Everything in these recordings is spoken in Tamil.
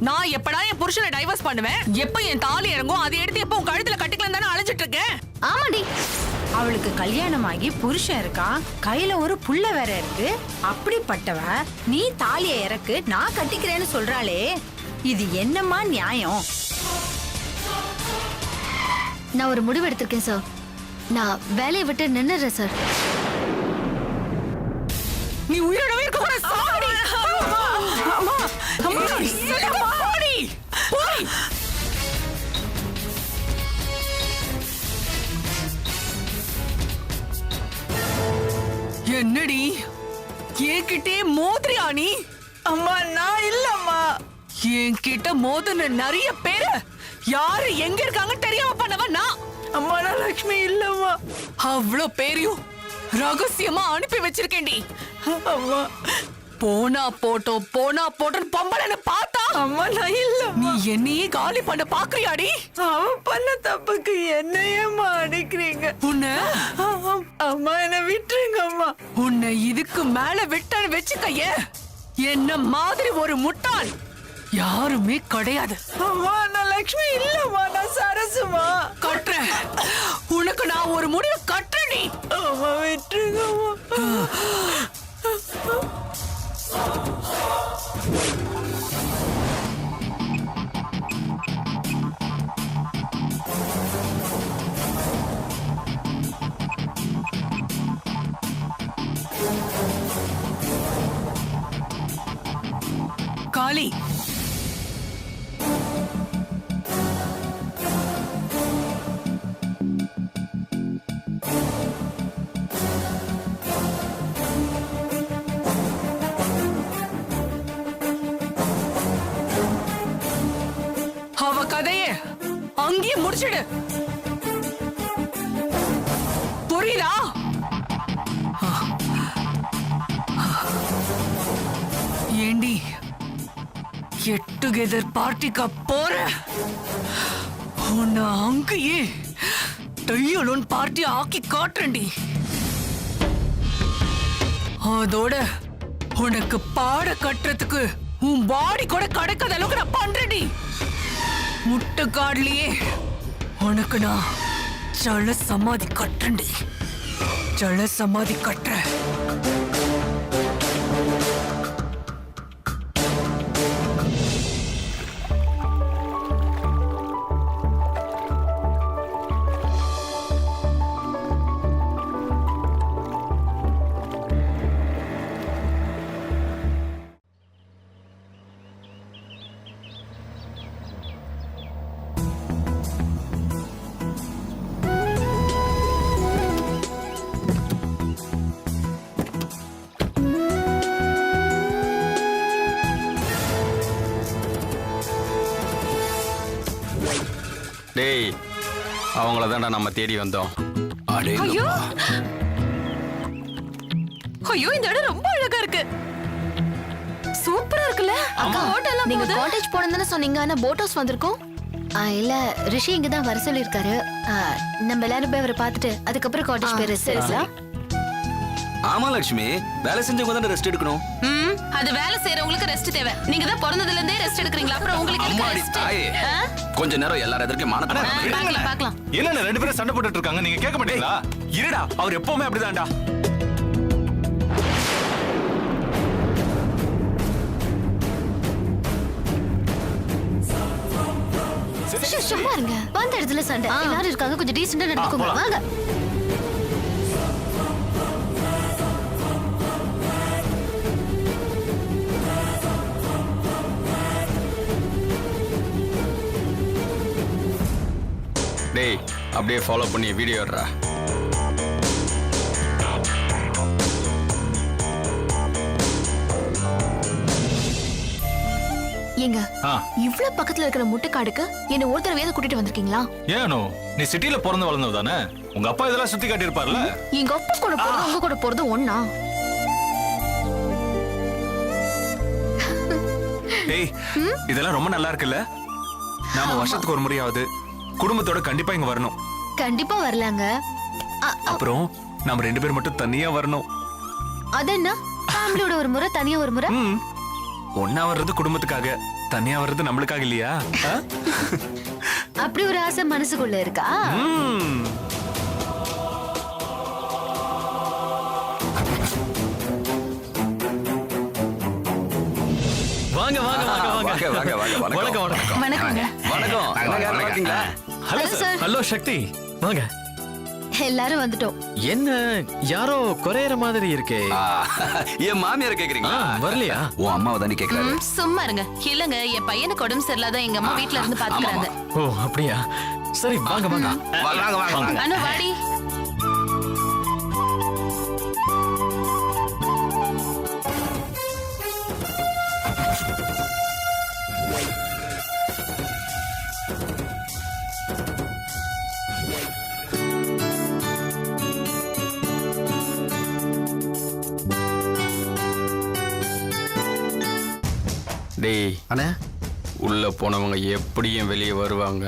நான் எப்படா என் புருஷனை டைவர்ஸ் பண்ணுவேன், எப்ப என் தாலி இறங்கும் அதை எடுத்து எப்ப உன் கழுத்துல கட்டிக்கலாம் தானே அலைஞ்சிட்டு இருக்கேன். ஆமாடி, அவளுக்கு கல்யாணம் ஆகி புருஷன் இருக்கான், கையில ஒரு புள்ள வேற இருக்கு. அப்படிப்பட்டவ நீ தாலிய இறக்கு நான் கட்டிக்கிறேன்னு சொல்றாளே, இது என்னம்மா நியாயம்? நான் ஒரு முடிவு எடுத்திருக்கேன் சார். நான் வேலையை விட்டு நின்னுறேன் சார். நீ உயிரோடவே இருக்க கூட சாடி. அம்மா அம்மா சாடி. போய் என்னடி என்கிட்டே மோதிரியா நீ? அம்மா நான் இல்லம்மா. என்கிட்ட மோதுன நிறைய பேரு யாரு எங்க இருக்காங்க தெரியாம பண்ணவ நான். அம்மா நான் லட்சுமி இல்லம்மா. அவ்வளோ பேரையும் ரகசியமா அனுப்பி வச்சிருக்கேன்டி. அம்மா போனா போட்டோம் பொம்பளைன்னு பார்த்தா அம்மா நான் இல்ல. நீ என்னையே காலி பண்ண பாக்குறியாடி? அவன் பண்ண தப்புக்கு என்னையம்மா அடிக்கிறீங்க? உன்னை அம்மா என்ன விட்டுருங்க அம்மா. உன்னை இதுக்கு மேல விட்டன்னு வச்சுக்கைய, என்ன மாதிரி ஒரு முட்டாள் யாருமே கிடையாது. அம்மா நான் லட்சுமி இல்லம்மா, நான் சரசுமா. கட்டுறேன், உனக்கு நான் ஒரு முடிவு கட்டுறேன். அம்மா விட்டுருங்க அம்மா. காளி, அவ கதையே அங்கேயே முடிச்சிடு. புரியுதா? ஏண்டி கெட் டுகெதர் பார்ட்டிக்கு போற? உன்னை அங்கேயே டையலோன் பார்ட்டி ஆக்கி காட்டுறேன்டி. அதோட உனக்கு பாட கட்டுறதுக்கு உன் பாடி கூட கிடைக்காத அளவுக்கு நான் பண்றேன்டி. முட்டைக்காடுலயே உனக்கு நான் ஜல சமாதி கட்டுறேன்டி. ஜல சமாதி கட்டுற. டேய், அவங்கள தான்டா நம்ம தேடி வந்தோம். ஐயோ ஐயோ, இந்த இடம் ரொம்ப அழகா இருக்கு. சூப்பரா இருக்குல்ல? அக்கா ஹோட்டல்ல நீங்க காட்டேஜ் போனதுன்னு சொன்னீங்க, ஆனா போட் ஹவுஸ் வந்திருக்கோம். இல்ல ரிஷி இங்க தான் வர சொல்லிருக்காரு. நம்ம எல்லாரும் போய் அவரை பார்த்துட்டு அதுக்கப்புறம் காட்டேஜ் போய் ரெஸ்ட் எடுக்கலாம். ஆமா லட்சுமி, வேலை செஞ்சவங்க தான் ரெஸ்ட் எடுக்கணும். அது வேலை செய்யறவங்களுக்கு ரெஸ்ட் தேவை. நீங்க தான் பிறந்ததுல இருந்தே ரெஸ்ட் எடுக்கறீங்களா? அப்புறம் உங்களுக்கு எதுக்கு ரெஸ்ட்? கொஞ்ச நேரம் எல்லாரும் எதிர்க்க மானத்தை பார்க்கலாம். என்ன ரெண்டு பேரும் சண்டை போட்டுட்டு இருக்காங்க, நீங்க கேட்க மாட்டீங்களா? இருடா, அவர் எப்பவுமே அப்படிதான்டா. சும்மா இருங்க. வந்த இடத்துல சண்டை. எல்லாரும் இருக்காங்க, கொஞ்சம் டீசெண்டா நடந்துக்கோங்க. வாங்க. டேய், அப்படியே ஃபாலோ பண்ணி வீடியோ எடுறா. ஏங்க, இவ்ளோ பக்கத்துல இருக்கிற முட்டைக்காடுக்கு என்ன ஒரு தடவையாவது கூட்டிட்டு வந்திருக்கீங்களா? ஏனோ, நீ சிட்டில பிறந்து வளர்ந்தது தானே? உங்க அப்பா இதெல்லாம் சுத்தி காட்டி இருப்பார்ல? எங்க அப்பா கூட போறது உங்க கூட போறது ஒண்ணா? ஏய், இதெல்லாம் ரொம்ப நல்லா இருக்குல்ல? நாம வருஷத்துக்கு ஒரு முறையாவது குடும்பத்தோட கண்டிப்பா இங்க வரணும். கண்டிப்பா வரலாங்க. அப்புறம் நம்ம 2 பேர் மட்டும் தனியா வரணும். அது என்ன, ஃபேமிலியோட ஒரு முறை தனியா ஒரு முறை? ஒன்னா வர்றது குடும்பத்துக்காக, தனியா வர்றது நம்மளுக்காக இல்லையா? அப்படி ஒரு ஆசை மனசுக்குள்ள இருக்கா? வாங்க வாங்க வாங்க வாங்க வாங்க வாங்க வாங்க வணக்கம் வணக்கம் வணக்கங்க. வணக்கம் என்னங்க, நல்லா இருக்கீங்களா? Hello Hello, sir. Sir. Hello Sakthi வாங்க. எல்லாரும் வந்துட்டோம். என்ன யாரோ குறையற மாதிரி இருக்கே. என் மாமியார் கேக்குறீங்களா? வரலையா? உன் அம்மாவை தானே கேக்குறாரு. சும்மா இருங்க. இல்லங்க, என் பையனுக்கு உடம்பு சரியில்லாத எங்க அம்மா வீட்ல இருந்து பாத்துக்கறாங்க. ஓ அப்படியா? சரி வாங்க வாங்க. வாங்க வாங்க வாங்க. அனு வாடி. டேய் அண்ணே, உள்ள போனவங்க எப்படியும் வெளியே வருவாங்க.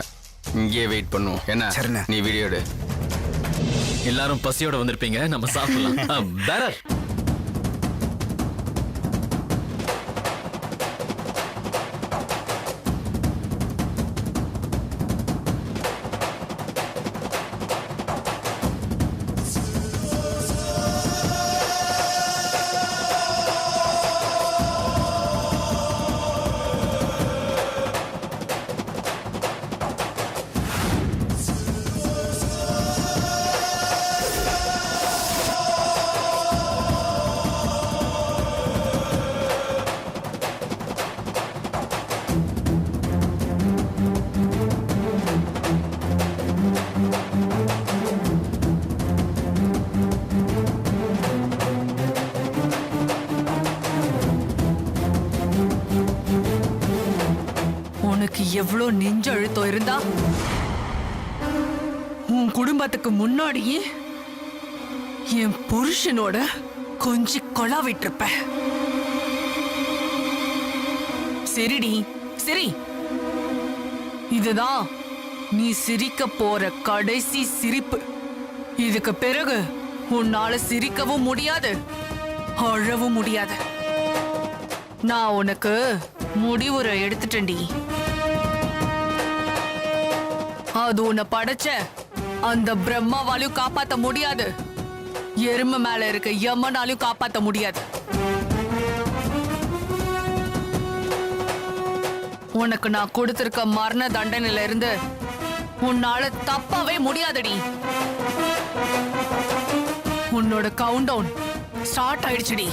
இங்கே வெயிட் பண்ணுவோம். என்ன நீ வீடியோ எடு. எல்லாரும் பசியோட வந்திருப்பீங்க, நம்ம சாப்பிடலாம். பேரர் உனக்கு எவ்வளோ நெஞ்ச அழுத்தம் இருந்தா உன் குடும்பத்துக்கு முன்னாடியே என் புருஷனோட கொஞ்சம் கொலாவிட்டு இருப்ப. சரிடி சரி, இதுதான் நீ சிரிக்க போற கடைசி சிரிப்பு. இதுக்கு பிறகு உன்னால சிரிக்கவும் முடியாது, அழவும் முடியாது. நான் உனக்கு முடிவுரை எடுத்துட்டேன்டி. அது உன்னை படைச்ச அந்த பிரம்மாவாலையும் காப்பாத்த முடியாது, எருமை மேல இருக்க யமனாலையும் காப்பாத்த முடியாது. உனக்கு நான் கொடுத்திருக்க மரண தண்டனையில இருந்து உன்னால தப்பவே முடியாதடி. உன்னோட கவுண்ட் டவுன் ஸ்டார்ட் ஆயிடுச்சுடி.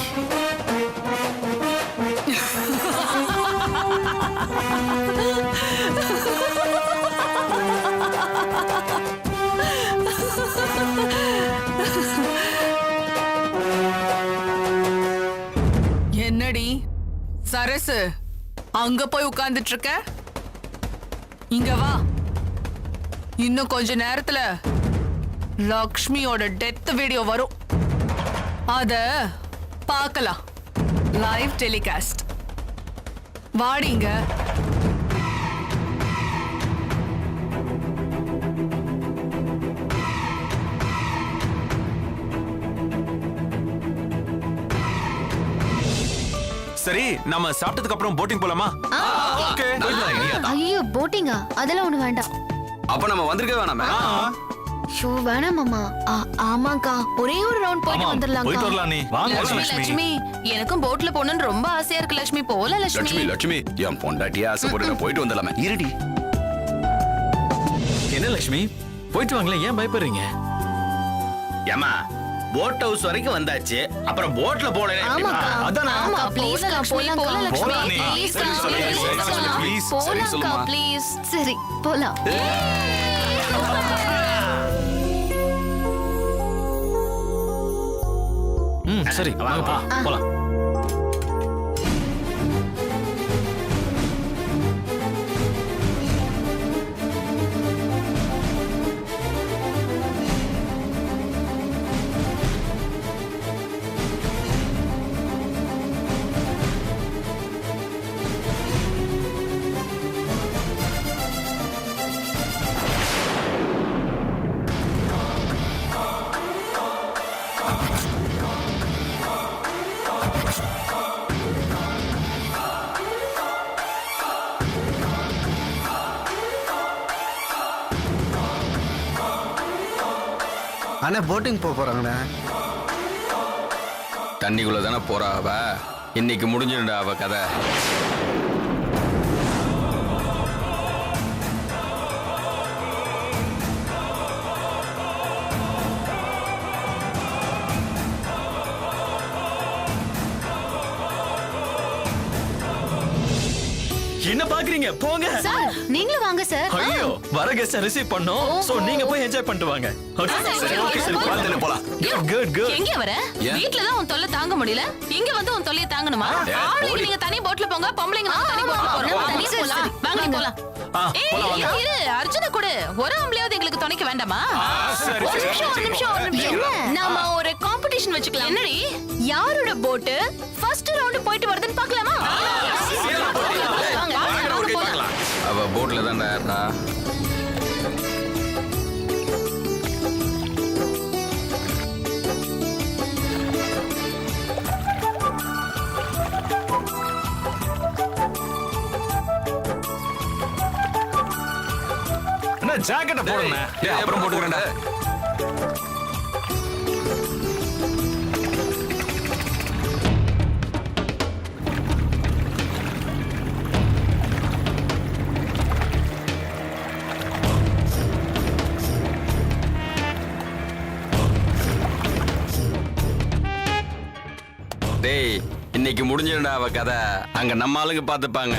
என்னடி சரசு, அங்க போய் உட்கார்ந்துட்டு இருக்க? இங்க வா. இன்னும் கொஞ்ச நேரத்துல லக்ஷ்மியோட டெத் வீடியோ வரும், அத பார்க்கலாம். Live telecast. வாடிங்க. சரி, நம்ம சாப்பிட்டதுக்கு அப்புறம் போட்டிங் போலாமா? ஓகே. ஐயோ போட்டிங்கா? அதெல்லாம் ஒண்ணு வேண்டாம். அப்ப நம்ம வந்திருக்க வேணாமே. ஷோ வேணாம் மாமா. ஆமாக்கா, ஒரே ஒரு ரவுண்ட் போயிட்டு வந்துடலாம். போயிட்டு வரலாம். நீ வாங்க லட்சுமி லட்சுமி. லட்சுமி, எனக்கும் போட்ல போகணும்னு ரொம்ப ஆசையா இருக்கு லட்சுமி. போல லட்சுமி லட்சுமி. லட்சுமி என் பொண்டாட்டியா ஆசைப்பட்டு போயிட்டு வந்துடலாமே. இருடி. என்ன லட்சுமி, போயிட்டு வாங்களேன், ஏன் பயப்படுறீங்க? ஏமா போட் ஹவுஸ் வரைக்கும் வந்தாச்சு, அப்புறம் போட்ல போல. ஆமாக்கா. அதான் ஆமா ப்ளீஸ் போலாம். போல லட்சுமி. போலாம் நீ. Please, சரி, சொல்லு, please, சரி, சொல்லு, please. சரி, போலாம்க்கா சொல்லுமா. ப்ளீஸ். சரி போலாம். சரி வாங்க போலாம். அண்ணா போட்டிங் போறாங்கண்ணே. தண்ணிக்குள்ள தானே போறா அவ. இன்னைக்கு முடிஞ்சிருண்டா அவ கதை. என்ன பாக்குறீங்க? போங்க. சார் நீங்களும் வாங்க சார். ஐயோ, வர கெஸ்ட் ரிசீவ் பண்ணோம். சோ நீங்க போய் என்ஜாய் பண்ணிட்டு வாங்க. சரி போலாம். குட். எங்க வர? வீட்ல தான் உன் தொல்லை தாங்க முடியல. இங்க வந்து உன் தொல்லையை தாங்கணுமா? ஆளுங்க நீங்க தனி போட்ல போங்க, பொம்பளைங்க நாங்க தனி போட்ல போறோம். தனி போலாம். வாங்க நீ போலாம். ஏய் இரு, அர்ஜுன கூட ஒரு ஆம்பளையாவது எங்களுக்கு துணைக்க வேண்டாமா? ஒரு நிமிஷம். நாம ஒரு காம்படிஷன் வச்சுக்கலாம். என்னடி? யாரோட போட் ஃபர்ஸ்ட் ரவுண்ட் போயிட்டு வருதுன்னு பார்க்கலாமா? வாங்க போலாம். அவ போட்ல தான்டா ஏறா. என்ன ஜாக்கெட்டை போடுங்க. அப்புறம் போட்டுக்கிறேன்டா. டேய் இன்னைக்கு முடிஞ்சிருண்டா அவ கதை. அங்க நம்ம ஆளுங்க பாத்துப்பாங்க.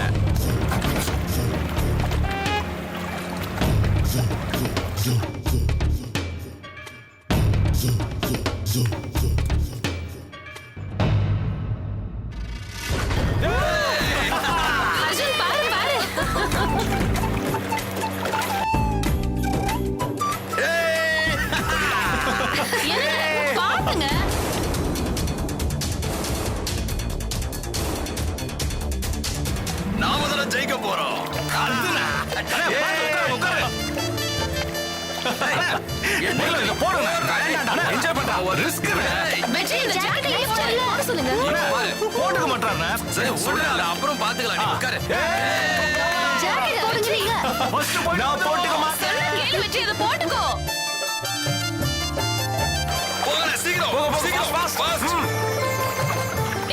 அர்ஜுன் பாரு பாரு. என்ன பாருங்க. நாம தானே ஜெயிக்க போறோம். என்ஜாய் பண்றா. ஒரு ரிஸ்க். வெற்றி இந்த ஜாக்கெட்டை போட சொல்லுங்க. போட்டுக்க மாட்டானே. சரி விடுடா, அப்புறம் பாத்துக்கலாம். நீ உட்காரு. ஜாக்கெட் போடுங்க நீங்க. ஃபர்ஸ்ட் போய் நான் போட்டுக்க மாட்டேன். கேளு வெற்றி இத போட்டுக்கோ. போங்க சீக்கிரம். சீக்கிரம் பாஸ்.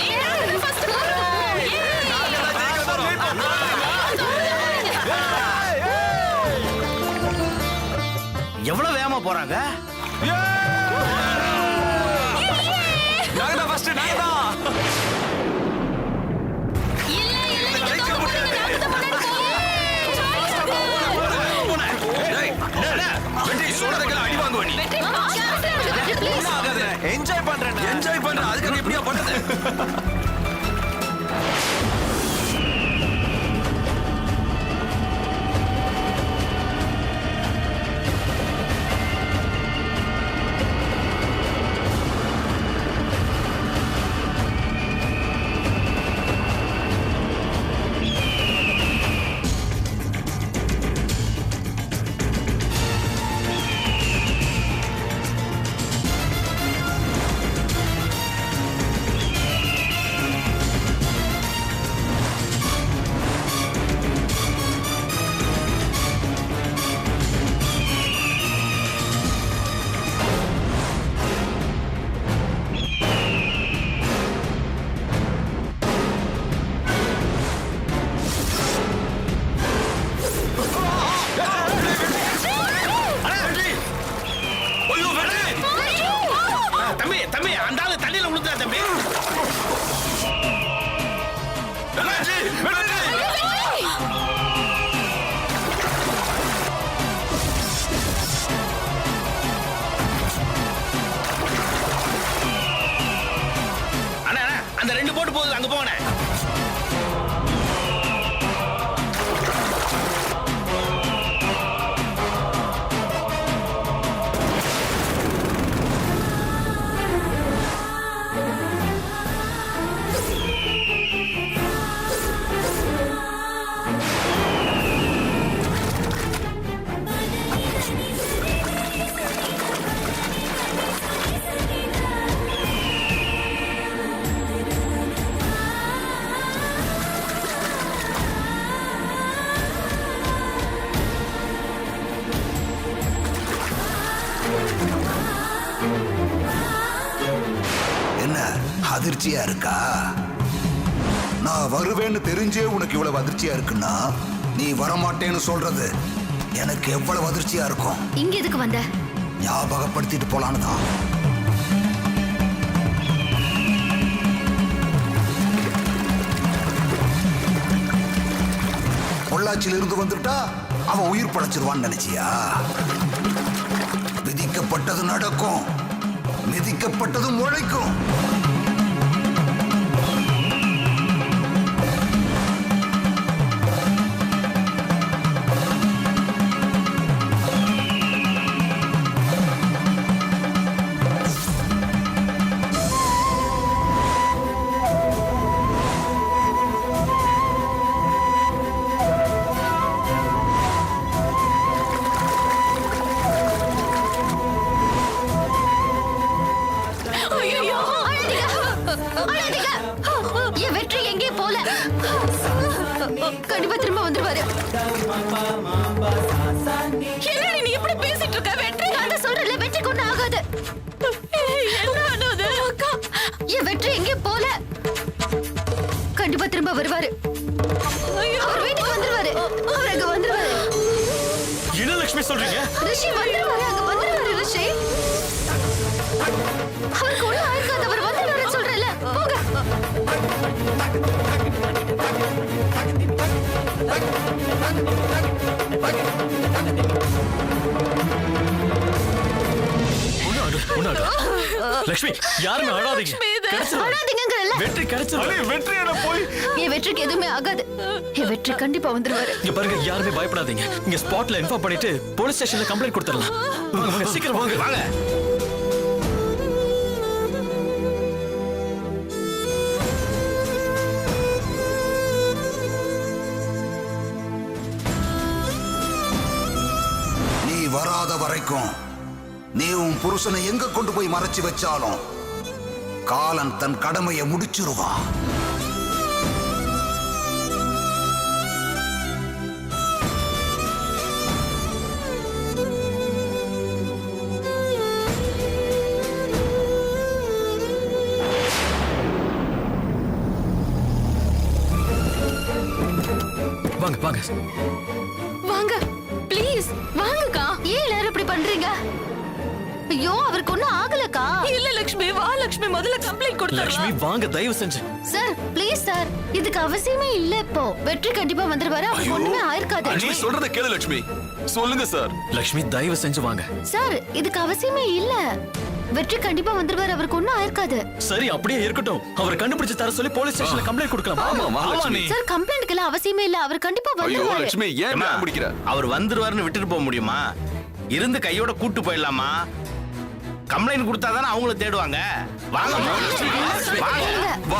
ஏய் ஃபர்ஸ்ட் கோ. எவ்வளவு வேகமா போறாங்க? நாங்க தான் ஃபர்ஸ்ட். நாங்க தான். இல்ல நீங்க தோத்து போறீங்க. நாங்க தான் முன்னாடி போறோம். வெற்றி சொல்றதுக்கு அடி வாங்குவ நீ. வெற்றி ப்ளீஸ். என்ஜாய் பண்றேன். என்ஜாய் பண்ற அதுக்கு எப்படியா பண்ணது? அதிர்ச்சியா இருக்கா? நான் வருவேன்னு தெரிஞ்சே உனக்கு இவ்வளவு அதிர்ச்சியா இருக்குன்னா நீ வரமாட்டேன்னு சொல்றது எனக்கு எவ்வளவு அதிர்ச்சியா இருக்கும். இங்க எதுக்கு வந்த? ஞாபகப்படுத்திட்டு போலான்னு தான். பொள்ளாச்சியில இருந்து வந்துட்டா அவன் உயிர் படைச்சிருவான்னு நினைச்சியா? விதிக்கப்பட்டது நடக்கும், மிதிக்கப்பட்டது முளைக்கும். என் வெற்றி எங்கே போல. கண்டிப்பா திரும்ப வந்துருவாரு. என்னடி நீ இப்படி பேசிட்டு இருக்க? வெற்றி நான் சொல்றேன்ல, வெற்றி கொண்டு ஆகாது. என்ன ஆனது? அக்கா, என் வெற்றி எங்கே போல. கண்டிப்பா திரும்ப வருவாரு. அவர் வீட்டுக்கு வந்துருவாரு. அவர் அங்க வந்துருவாரு. என்ன லட்சுமி சொல்றீங்க? ரிஷி வந்துருவாரு. அங்க வந்துருவாரு ரிஷி. அவருக்கு ஒண்ணும் ஆயிருக்காது. அவர் வந்துருவாரு சொல்றேன்ல. போங்க. லட்சுமி யாருமே அழாதீங்க. அழாதீங்கங்கறல்ல. வெற்றி கிடைச்சிரும். வெற்றி என்ன போய் என் வெற்றிக்கு எதுவுமே ஆகாது. என் வெற்றி கண்டிப்பா வந்துருவாரு. இங்க பாருங்க, யாருமே பயப்படாதீங்க. இங்க ஸ்பாட்ல இன்ஃபார்ம் பண்ணிட்டு போலீஸ் ஸ்டேஷன்ல கம்ப்ளைண்ட் கொடுத்துடலாம். வாங்க வாங்க, சீக்கிரம் வாங்க வாங்க. நீ வராத வரைக்கும் நீ உன் புருஷனை எங்க கொண்டு போய் மறைச்சு வச்சாலும் காலன் தன் கடமையை முடிச்சிருவான். வாங்க வாங்க வாங்க ப்ளீஸ் வாங்கக்கா. ஏன் எல்லாரும் இப்படி பண்றீங்க? ஐயோ, அவருக்கு ஒண்ணும் ஆகலக்கா. இல்ல லட்சுமி, வா லட்சுமி, முதல்ல கம்ப்ளைண்ட் லட்சுமி கொடுத்துறலாம். வாங்க, தயவு செஞ்சு. சார் ப்ளீஸ் சார், இதுக்கு அவசியமே இல்ல. இப்போ வெற்றி கண்டிப்பா வந்துருவாரு. அவருக்கு ஒண்ணுமே ஆயிருக்காது. லட்சுமி சொல்றத கேளு லட்சுமி. சொல்லுங்க சார். லட்சுமி தயவு செஞ்சு வாங்க. சார் இதுக்கு அவசியமே இல்ல. வெற்றி கண்டிப்பா வந்துருவாரு. அவருக்கு ஒண்ணும் ஆயிருக்காது. சரி அப்படியே இருக்கட்டும். அவரை கண்டுபிடிச்சு தர சொல்லி போலீஸ் ஸ்டேஷன்ல கம்ப்ளைண்ட் கொடுக்கலாம். ஆமா வா லட்சுமி. சார் கம்ப்ளைண்ட்க்கு எல்லாம் அவசியமே இல்ல. அவர் கண்டிப்பா ஐயோ வந்துருவாரு. லட்சுமி ஏன் இப்படி பிடிக்கிற? அவர் வந்துருவாருன்னு விட்டுட்டு போக முடியுமா? இருந்து கையோட கூட்டு போயிடலாமா? கம்ப்ளைண்ட் கொடுத்தாதானே அவங்கள தேடுவாங்க. வாங்க வாங்க. வா.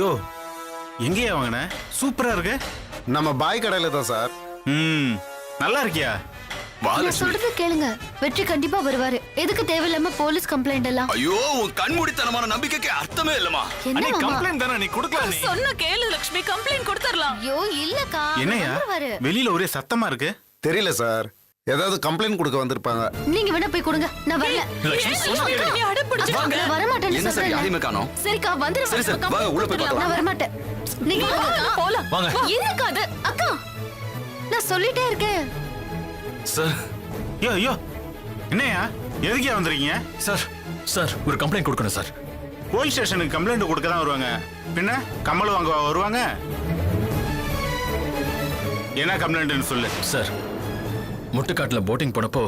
யோ எங்கேயா வாங்கின? சூப்பரா இருக்கு. நம்ம பாய் கடையில தான் சார். நல்லா இருக்கியா? வா நான் லட்சுமி. சொல்றது கேளுங்க. வெற்றி கண்டிப்பா வருவாரு. எதுக்கு தேவையில்லாம போலீஸ் கம்ப்ளைண்ட் எல்லாம்? ஐயோ உன் கண்மூடித்தனமான நம்பிக்கைக்கு அர்த்தமே இல்லமா. என்ன மாமா? கம்ப்ளைண்ட் தானே நீ கொடுக்கலாம். நீ சொன்ன கேளு லட்சுமி, கம்ப்ளைண்ட் கொடுத்துறலாம். ஐயோ இல்லக்கா. என்னையா வந்துருவாரு. வெளியில ஒரே சத்தமா இருக்கு? தெரியல சார், ஏதாவது கம்ப்ளைண்ட் கொடுக்க வந்திருப்பாங்க. நீங்க வேணா போய் கொடுங்க. நான் வரல. லட்சுமி சொன்னா கேளுங்க. நீ அடப்பிடிச்சு நான் வர மாட்டேன்னு என்ன சார் சொல்றேன். யாரையுமே காணோம்? சரிக்கா வந்துருவாரு. சரி, சரி, வாங்க, உள்ள போய் பார்க்கலாம். நான் வர மாட்டேன். நீங்க வாங்க. போலாம். வாங்க. என்னக்கா அது? அக்கா நான் சொல்லிட்டே இருக்கேன். சார் யோ யோ என்னையா எதுக்கே வந்திருக்கீங்க? சார் சார் ஒரு கம்ப்ளைண்ட் கொடுக்கணும் சார். போலீஸ் ஸ்டேஷனுக்கு கம்ப்ளைண்ட் கொடுக்க தான் வருவாங்க. பின்ன கம்மல் வாங்க வருவாங்க? என்ன கம்ப்ளைண்ட்னு சொல்லு. சார் முட்டுக்காட்டுல போட்டிங் போனப்போ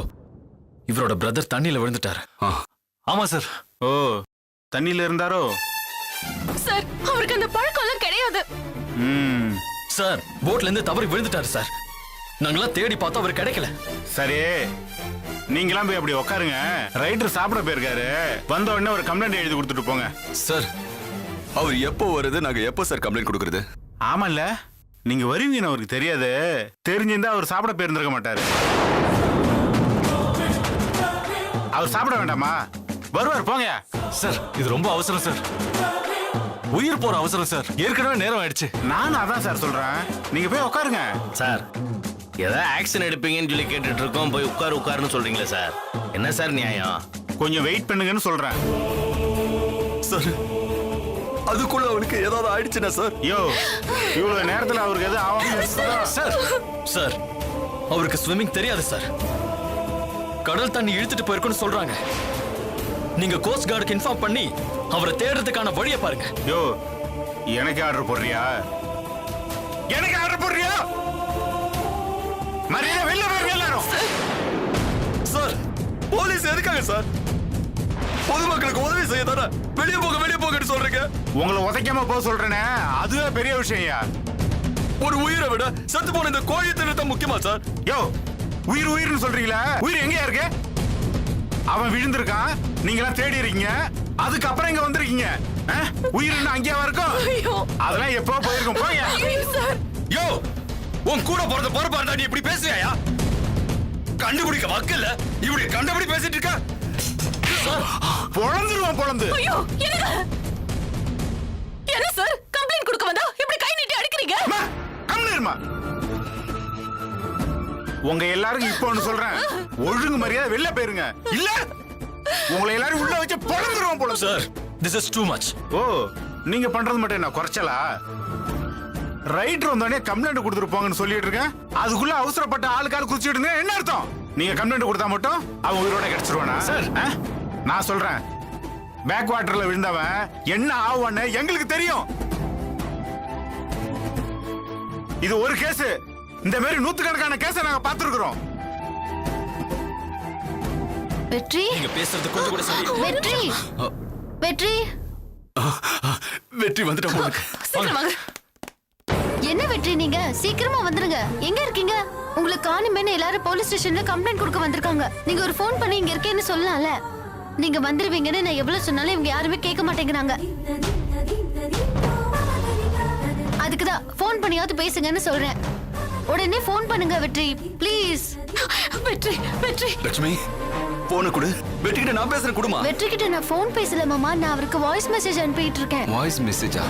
இவரோட பிரதர் தண்ணியில விழுந்துட்டாரு. ஆமா சார். ஓ தண்ணியில இருந்தாரோ? சார் அவருக்கு அந்த பழக்கம் எல்லாம் கிடையாது. சார் போட்ல இருந்து தவறி விழுந்துட்டாரு சார். நாங்களாம் தேடி பார்த்தோம், அவர் கிடைக்கல. சரி நீங்களாம் போய் அப்படி உட்காருங்க. ரைடர் சாப்பிட போயிருக்காரு. வந்த உடனே ஒரு கம்ப்ளைண்ட் எழுதி கொடுத்துட்டு போங்க. சார் அவர் எப்போ வருது? நாங்க எப்போ சார் கம்ப்ளைண்ட் கொடுக்கறது? ஆமால்ல, நீங்க வருவீங்கன்னு அவருக்கு தெரியாது. தெரிஞ்சிருந்தா அவர் சாப்பிட போயிருந்திருக்க மாட்டாரு. அவர் சாப்பிட வேண்டாமா? வருவார் போங்க. சார் இது ரொம்ப அவசரம் சார். உயிர் போற அவசரம் சார். ஏற்கனவே நேரம் ஆயிடுச்சு. நானும் அதான் சார் சொல்றேன். நீங்க போய் உட்காருங்க. சார் ஏதாவது ஆக்ஷன் எடுப்பீங்கன்னு சொல்லி கேட்டுட்டு இருக்கோம். போய் உட்காருன்னு சொல்றீங்களா சார்? என்ன சார் நியாயம்? கொஞ்சம் வெயிட் பண்ணுங்கன்னு சொல்றேன். சார் அதுக்குள்ள அவனுக்கு ஏதாவது ஆயிடுச்சுனா சார்? யோ இவ்வளவு நேரத்துல அவருக்கு எது ஆவாம சார் சார் அவருக்கு ஸ்விம்மிங் தெரியாது சார். கடல் தண்ணி இழுத்துட்டு போயிருக்குன்னு சொல்றாங்க. நீங்க கோஸ்ட் கார்டுக்கு இன்ஃபார்ம் பண்ணி அவரை தேடுறதுக்கான வழியை பாருங்க. யோ எனக்கு ஆர்டர் போடுறியா? எனக்கு ஆர்டர் போடுறியா? மரியாதை வெளில போயிருங்க எல்லாரும். சார் போலீஸ் எதுக்காக சார்? பொதுமக்களுக்கு உதவி செய்ய தானே வெளியே போகன்னு சொல்றீங்க. உங்களை உதைக்காம போக சொல்றேனே அதுவே பெரிய விஷயம்யா. ஒரு உயிரை விட செத்து போன இந்த கோழி தினத்தான் முக்கியமா சார்? யோ உயிர்னு சொல்றீங்களா? உயிர் எங்கயா இருக்கு? அவன் விழுந்திருக்கான், நீங்க எல்லாம் தேடி இருக்கீங்க, அதுக்கப்புறம் இங்க வந்திருக்கீங்க. உயிர் அங்கேயா இருக்கும்? அதெல்லாம் எப்போ போயிருக்கும். போய் யோ உன் கூட பிறந்த பொறுப்பா நீ இப்படி பேசுறியா? கண்டுபிடிக்க வக்கல்ல இப்படி கண்டுபிடி பேசிட்டு இருக்க. பொழந்துருவான் பொழந்து. என்ன சார் கம்ப்ளைண்ட் கொடுக்க வந்தா இப்படி கை நீட்டி அடிக்கிறீங்க? கம்மிருமா. உங்க எல்லாருக்கும் இப்போ ஒண்ணு சொல்றேன், ஒழுங்கு மரியாதை வெளில போயிருங்க. இல்ல உங்களை எல்லாரும் உள்ள வச்சு பொழந்துருவான் போல. Sir this is too much. ஓ நீங்க பண்றது மட்டும் என்ன குறைச்சலா? ரைட்டர் வந்தோடனே கம்ப்ளைண்ட் கொடுத்துட்டு போங்கன்னு சொல்லிட்டு இருக்கேன். அதுக்குள்ள அவசரப்பட்ட ஆளுக்கால் குதிச்சுட்டு இருங்க. என்ன அர்த்தம்? நீங்க கம்ப்ளைண்ட் கொடுத்தா மட்டும் அவன் உயிரோட கிடைச்சிருவானா? சார் நான் சொல்றேன், பேக் வாட்டர்ல விழுந்தவன் என்ன ஆவான்னு எங்களுக்கு தெரியும். இது ஒரு கேஸ், இந்த மாதிரி நூத்துக்கணக்கான கேஸை நாங்க பார்த்திருக்கிறோம். வெற்றி நீங்க பேசுறது கொஞ்சம் கூட சரி. வெற்றி வெற்றி வெற்றி வந்துட்டோம் உங்களுக்கு. சீக்கிரம் வாங்க. என்ன வெற்றி, நீங்க சீக்கிரமா வந்துருங்க. எங்க இருக்கீங்க? உங்களுக்கு காணுமேன்னு எல்லாரும் போலீஸ் ஸ்டேஷன்ல கம்ப்ளைண்ட் கொடுக்க வந்திருக்காங்க. நீங்க ஒரு ஃபோன் பண்ணி இங்க இருக்கேன்னு சொல்லலாம்ல. நீங்க வந்துருவீங்கன்னு நான் எவ்வளவு சொன்னாலும் இவங்க யாருமே கேட்க மாட்டேங்கிறாங்க. அதுக்குதான் ஃபோன் பண்ணியாவது பேசுங்கன்னு சொல்றேன். உடனே ஃபோன் பண்ணுங்க வெற்றி, ப்ளீஸ். வெற்றி வெற்றி லட்சுமி போன கொடு. வெற்றி கிட்ட நான் பேசுறேன் குடுமா. வெற்றி கிட்ட நான் ஃபோன் பேசல மாமா, நான் அவருக்கு வாய்ஸ் மெசேஜ் அனுப்பிட்டு இருக்கேன். வாய்ஸ் மெசேஜா?